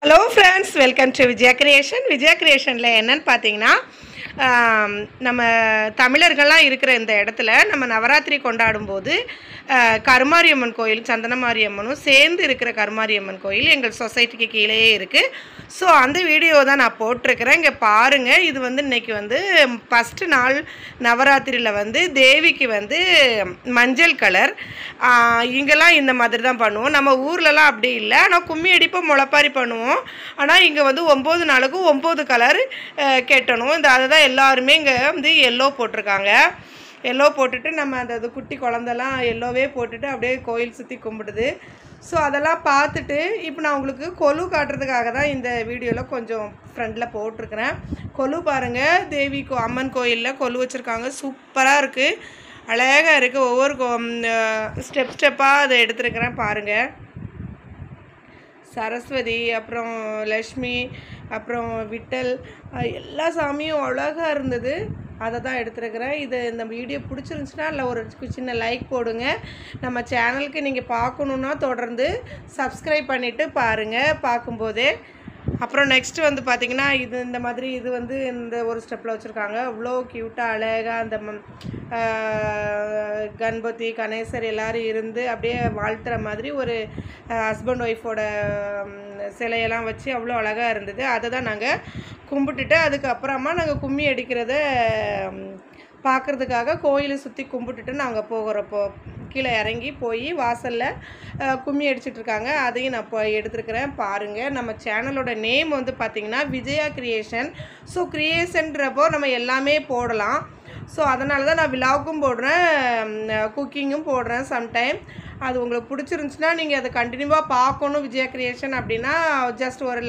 Hello friends, welcome to Vijaya creation. Vijaya கிரியேஷனில் என்னன்னு பார்த்தீங்கன்னா, நம்ம தமிழர்கள்லாம் இருக்கிற இந்த இடத்துல நம்ம நவராத்திரி கொண்டாடும்போது கருமாரியம்மன் கோயில், சந்தனமாரியம்மனும் சேர்ந்து இருக்கிற கருமாரியம்மன் கோயில் எங்கள் சொசைட்டிக்கு கீழேயே இருக்குது. ஸோ அந்த வீடியோ தான் நான் போட்டிருக்கிறேன். இங்கே பாருங்கள். இது வந்து இன்றைக்கி வந்து ஃபஸ்ட்டு நாள் நவராத்திரியில் வந்து தேவிக்கு வந்து மஞ்சள் கலர். இங்கெல்லாம் இந்த மாதிரி தான் பண்ணுவோம். நம்ம ஊர்லலாம் அப்படி இல்லை. ஆனால் கும்மி அடிப்போம், முளைப்பாரி பண்ணுவோம். ஆனால் இங்கே வந்து 9 நாளுக்கும் 9 கலர் கெட்டணும். அதை தான் எல்லாருமே இங்கே வந்து எல்லோ போட்டிருக்காங்க. எல்லோ போட்டுட்டு நம்ம அந்த குட்டி குழந்தெல்லாம் எல்லோவே போட்டுட்டு அப்படியே கோயில் சுற்றி கும்பிடுது. ஸோ அதெல்லாம் பார்த்துட்டு இப்போ நான் உங்களுக்கு கொலு காட்டுறதுக்காக தான் இந்த வீடியோவில் கொஞ்சம் ஃப்ரண்டில் போட்டிருக்கிறேன். கொலு பாருங்கள். தேவி அம்மன் கோயிலில் கொலு வச்சுருக்காங்க. சூப்பராக இருக்குது, அழகாக இருக்குது. ஒவ்வொரு ஸ்டெப்பாக அதை எடுத்துருக்கிறேன் பாருங்கள். சரஸ்வதி, அப்புறம் லக்ஷ்மி, அப்புறம் விட்டல், எல்லா சாமியும் அழகாக இருந்தது. அதை தான் எடுத்துருக்கிறேன். இந்த வீடியோ பிடிச்சிருந்துச்சுன்னா இல்லை ஒரு சின்ன லைக் போடுங்க. நம்ம சேனலுக்கு நீங்கள் பார்க்கணுன்னா தொடர்ந்து சப்ஸ்கிரைப் பண்ணிவிட்டு பாருங்கள் பார்க்கும்போதே. அப்புறம் நெக்ஸ்ட்டு வந்து பார்த்திங்கன்னா இந்த மாதிரி இது வந்து இந்த ஒரு ஸ்டெப்பில் வச்சுருக்காங்க. அவ்வளோ க்யூட்டாக அழகாக அந்த கணபதி, கணேசர் எல்லோரும் இருந்து அப்படியே வாழ்த்துற மாதிரி ஒரு ஹஸ்பண்ட் ஒய்ஃபோட சிலையெல்லாம் வச்சு அவ்வளோ அழகாக இருந்தது. அதை தான் நாங்கள் கும்பிட்டுட்டு அதுக்கப்புறமா நாங்கள் கும்மி அடிக்கிறத பார்க்குறதுக்காக கோயிலை சுற்றி கும்பிட்டுட்டு நாங்கள் போகிறப்போ கீழே இறங்கி போய் வாசலில் கும்மி அடிச்சிட்ருக்காங்க. அதையும் நான் இப்போ எடுத்துருக்கிறேன் பாருங்கள். நம்ம சேனலோட நேம் வந்து பார்த்திங்கன்னா விஜயா கிரியேஷன். ஸோ கிரியேஷன்றப்போ நம்ம எல்லாமே போடலாம். ஸோ அதனால தான் நான் விலாகும் போடுறேன், குக்கிங்கும் போடுறேன் சம்டைம். அது உங்களுக்கு பிடிச்சிருந்துச்சுன்னா நீங்கள் அதை கண்டினியூவாக பார்க்கணும் விஜயா கிரியேஷன் அப்படின்னா ஜஸ்ட் ஒரு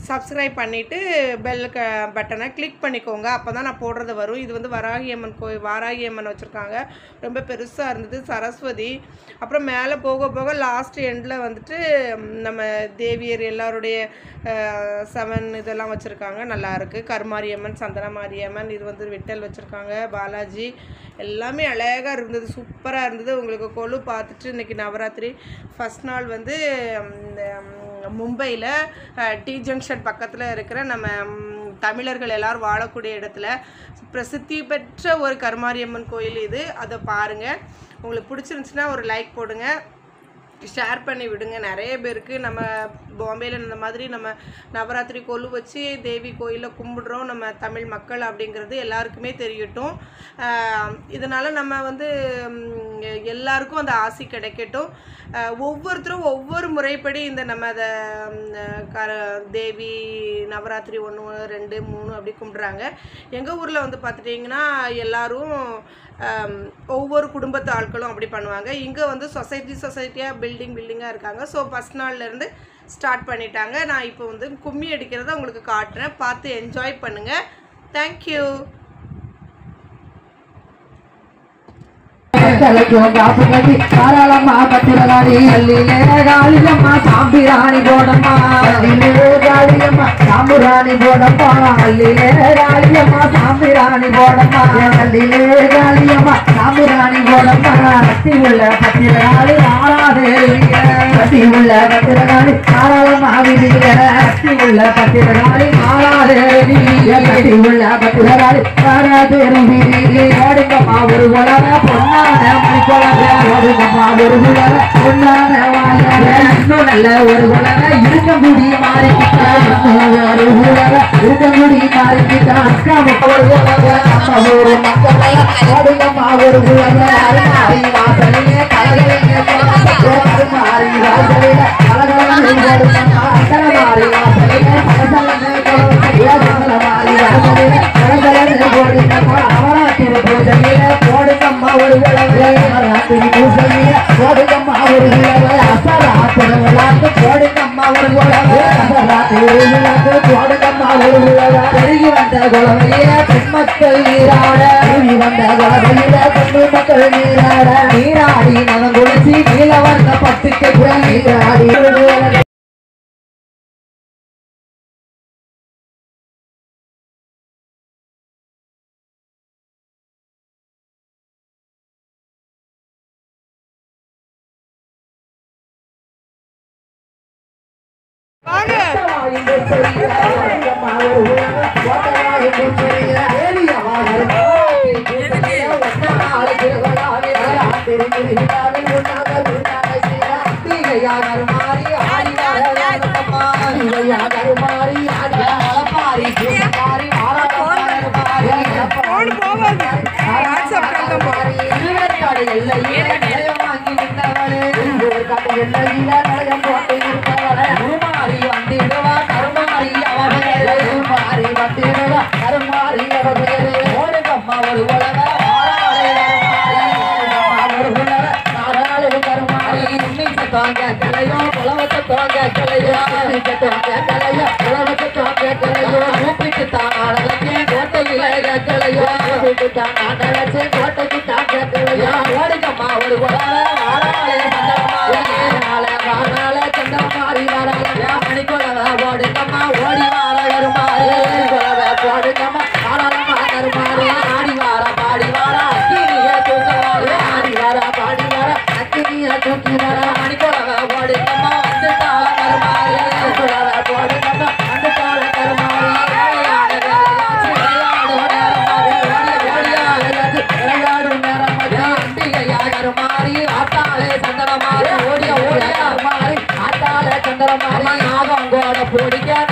சப்ஸ்கிரைப் பண்ணிவிட்டு பெல் பட்டனை கிளிக் பண்ணிக்கோங்க. அப்போ தான் நான் போடுறது வரும். இது வந்து வராகியம்மன் கோயில், வாராகியம்மன் வச்சுருக்காங்க. ரொம்ப பெருசாக இருந்தது. சரஸ்வதி, அப்புறம் மேலே போக போக லாஸ்ட் எண்டில் வந்துட்டு நம்ம தேவியர் எல்லாருடைய 7 இதெல்லாம் வச்சுருக்காங்க. நல்லாயிருக்கு. கருமாரியம்மன், சந்தனமாரியம்மன், இது வந்து விட்டல் வச்சுருக்காங்க, பாலாஜி, எல்லாமே அழகாக இருந்தது. சூப்பராக இருந்தது. உங்களுக்கு கொலு பார்த்துட்டு இன்றைக்கி நவராத்திரி ஃபஸ்ட் நாள் வந்து மும்பையில் டி ஜங்ஷன் பக்கத்தில் இருக்கிற நம்ம தமிழர்கள் எல்லோரும் வாழக்கூடிய இடத்துல பிரசித்தி பெற்ற ஒரு கருமாரியம்மன் கோயில் இது. அதை பாருங்கள். உங்களுக்கு பிடிச்சிருந்துச்சுன்னா ஒரு லைக் போடுங்க, ஷேர் பண்ணி விடுங்க. நிறைய பேருக்கு நம்ம பாம்பேயில் இந்த மாதிரி நம்ம நவராத்திரி கொலு வச்சு தேவி கோயிலில் கும்பிடுறோம் நம்ம தமிழ் மக்கள் அப்படிங்கிறது எல்லாருக்குமே தெரியட்டும். இதனால் நம்ம வந்து எல்லாருக்கும் அந்த ஆசி கிடைக்கட்டும். ஒவ்வொருத்தரும் ஒவ்வொரு முறைப்படி இந்த நம்ம அதை தேவி நவராத்திரி 1, 2, 3 அப்படி கும்பிட்றாங்க. எங்கள் ஊரில் வந்து பார்த்துட்டிங்கன்னா எல்லோரும் ஒவ்வொரு குடும்பத்து ஆட்களும் அப்படி பண்ணுவாங்க. இங்கே வந்து சொசைட்டியாக பில்டிங்காக இருக்காங்க. ஸோ ஃபஸ்ட் நாள்லேருந்து ஸ்டார்ட் பண்ணிட்டாங்க. நான் இப்போ வந்து கும்மி அடிக்கிறத உங்களுக்கு காட்டுறேன், பார்த்து என்ஜாய் பண்ணுங்கள். தேங்க்யூ. தாராளமா பத்திரகாளி காளியம்மா சாம்பிராணி போடம்மா, காளியம்மா சாம்புராணி போடம்மா, காளியம்மா சாம்பிராணி போடம்மா, காளியம்மா சாம்புராணி போடம்மா. கட்டி உள்ள பத்திரகாளி ஆறாதேவிய, கட்டி உள்ள பத்திரகாளி தாராளமா விதிய, கட்டி உள்ள பத்திரகாளி ஆறாதேவிய, கட்டி உள்ள பத்திரகாளி ஆறாதேவிய. ஓடுங்கம்மா ஒரு உலக பொன்னான ஒரு குலர பொன்னான இன்னும் நல்ல ஒரு குலர இருக்கமுடி மாறிக்கிட்டா, ஒரு குலர இருக்கமுடி மாறிக்கிட்டா. அக்கா ஒரு குலர ஒரு மக்கள் ஓடுங்கம்மா ஒரு குலர அருமாறி வாசலையே கலகலையே மாறி வாசலையில கலகலை ஓடுங்கம்மா அக்கலமாறி வாசலையே கலசல மாறி வாசலையில கலகலை ஓடுங்கம்மா. நவராத்திரி பூஜையில போடுங்கம்மா ஒரு குலர, நவராத்திரி பூஜையில போடுங்கம்மா ஒரு குலர, அசராத்திரி விழாக்கு போடுங்கம்மா ஒரு குலர, அசராத்திரி விழாக்கு போடுங்கம்மா ஒரு குலர. பெருகி வந்த குலவையில பெண்மக்கள் நீராட, பெருகி வந்த குலவையில பெண்மக்கள் நீராட, நீராடி நலம் குளிச்சு நீல வந்த பட்டுக்கு நீராடி.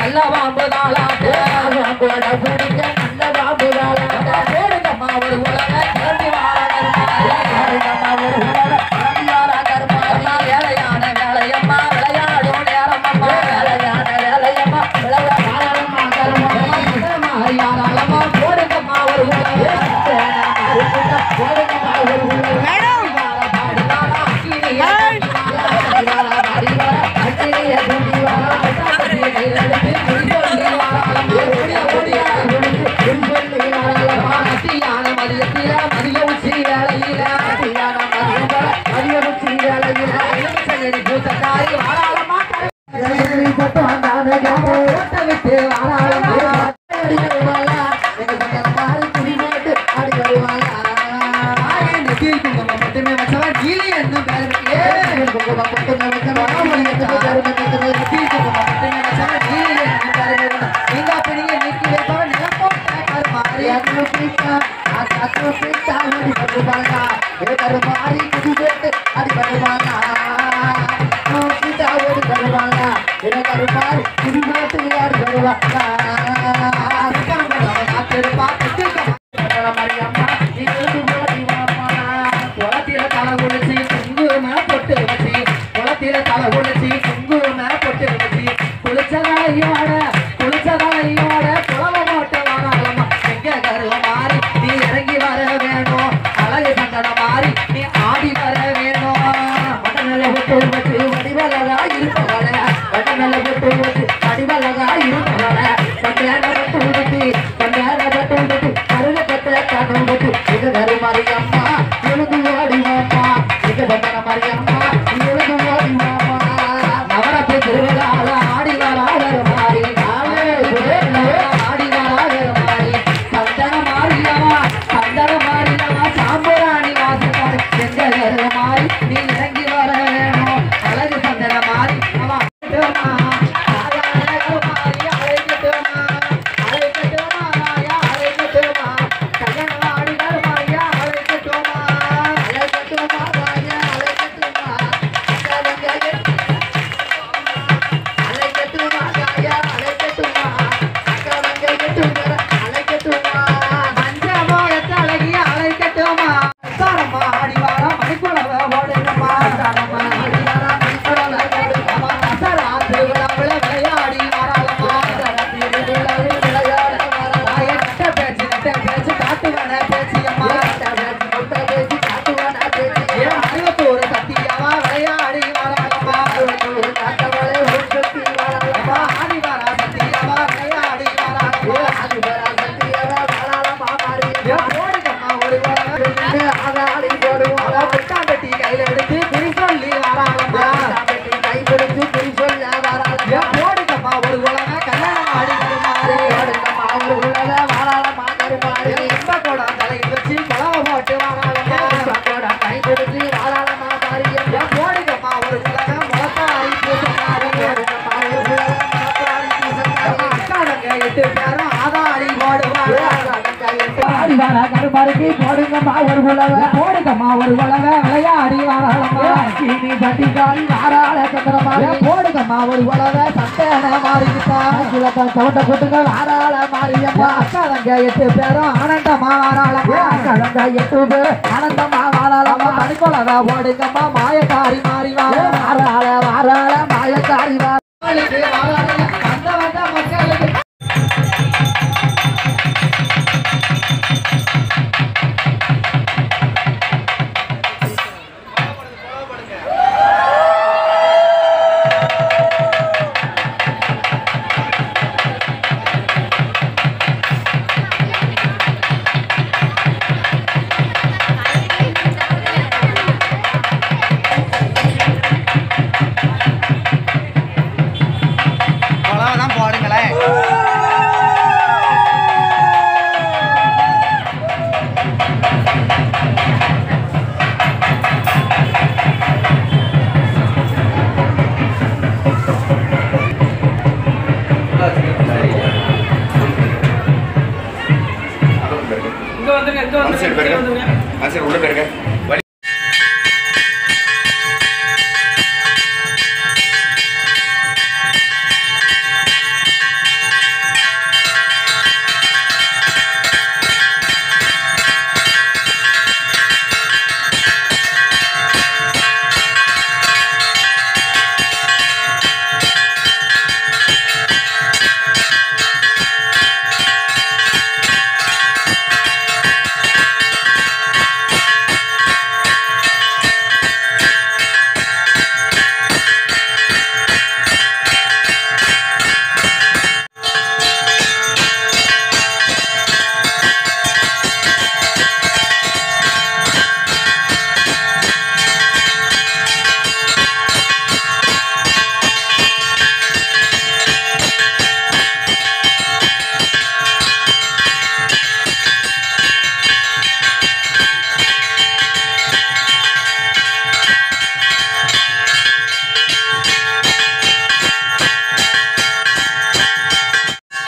கல்யாணம் ஆடி 8 பேரும் ஆதாரி போடுவாங்க கருமாருக்கு போடுங்கம்மா ஒரு குலவை போடுங்கம்மா ஒரு குலவை விளையாடி வாராளம்மா சீனி பட்டிக்காளி வாராள சந்திரமாக போடுங்கம்மா ஒரு குலவை சட்டன மாறிக்கிட்டா சவுண்ட கூட்டுங்க வாராள மாறியம்மா அக்கா தங்க 8 பேரும் ஆனந்தமா வாராளம்மா அக்கா தங்க 8 பேர் ஆனந்தமா வாராளம்மா தனிக்குலவை போடுங்கம்மா மாயக்காரி மாறி வாராள வாராள மாயக்காரி வாராளுக்கு வாராள வந்த மக்களுக்கு இங்க வந்துருங்க உள்ள போயிருங்க